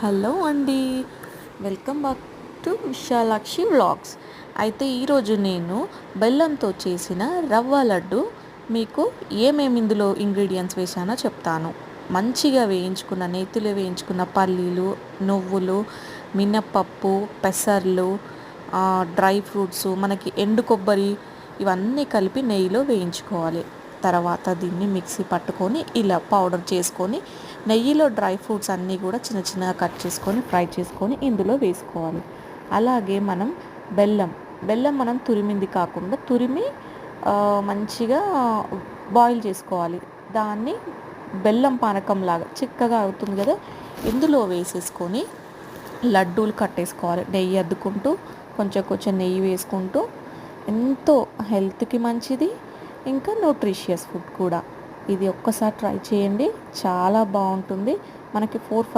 Hello అండి. Welcome back to Vishalakshi vlogs. అయితే ఈరోజు నేను బెల్లంతో చేసిన రవ్వ లడ్డు మీకు ఏమేమి ఇందులో ఇంగ్రీడియంట్స్ వేసానో చెప్తాను. మంచిగా వేయించుకున్న నేతిలో వేయించుకున్న పల్లీలు, నువ్వులు, మినప్పప్పు, పెసర్లు, డ్రై ఫ్రూట్స్, మనకి ఎండు కొబ్బరి, ఇవన్నీ కలిపి నెయ్యిలో వేయించుకోవాలి. తర్వాత దీన్ని మిక్సీ పట్టుకొని ఇలా పౌడర్ చేసుకొని నెయ్యిలో డ్రై ఫ్రూట్స్ అన్నీ కూడా చిన్న చిన్నగా కట్ చేసుకొని ఫ్రై చేసుకొని ఇందులో వేసుకోవాలి. అలాగే మనం బెల్లం మనం తురిమింది కాకుండా తురిమి మంచిగా బాయిల్ చేసుకోవాలి. దాన్ని బెల్లం పానకంలాగా చిక్కగా అవుతుంది కదా, ఇందులో వేసేసుకొని లడ్డూలు కట్టేసుకోవాలి. నెయ్యి అద్దుకుంటూ కొంచెం కొంచెం నెయ్యి వేసుకుంటూ. ఎంతో హెల్త్కి మంచిది, ఇంకా న్యూట్రిషియస్ ఫుడ్ కూడా. ఇది ఒక్కసారి ట్రై చేయండి, చాలా బాగుంటుంది. మనకి 4-5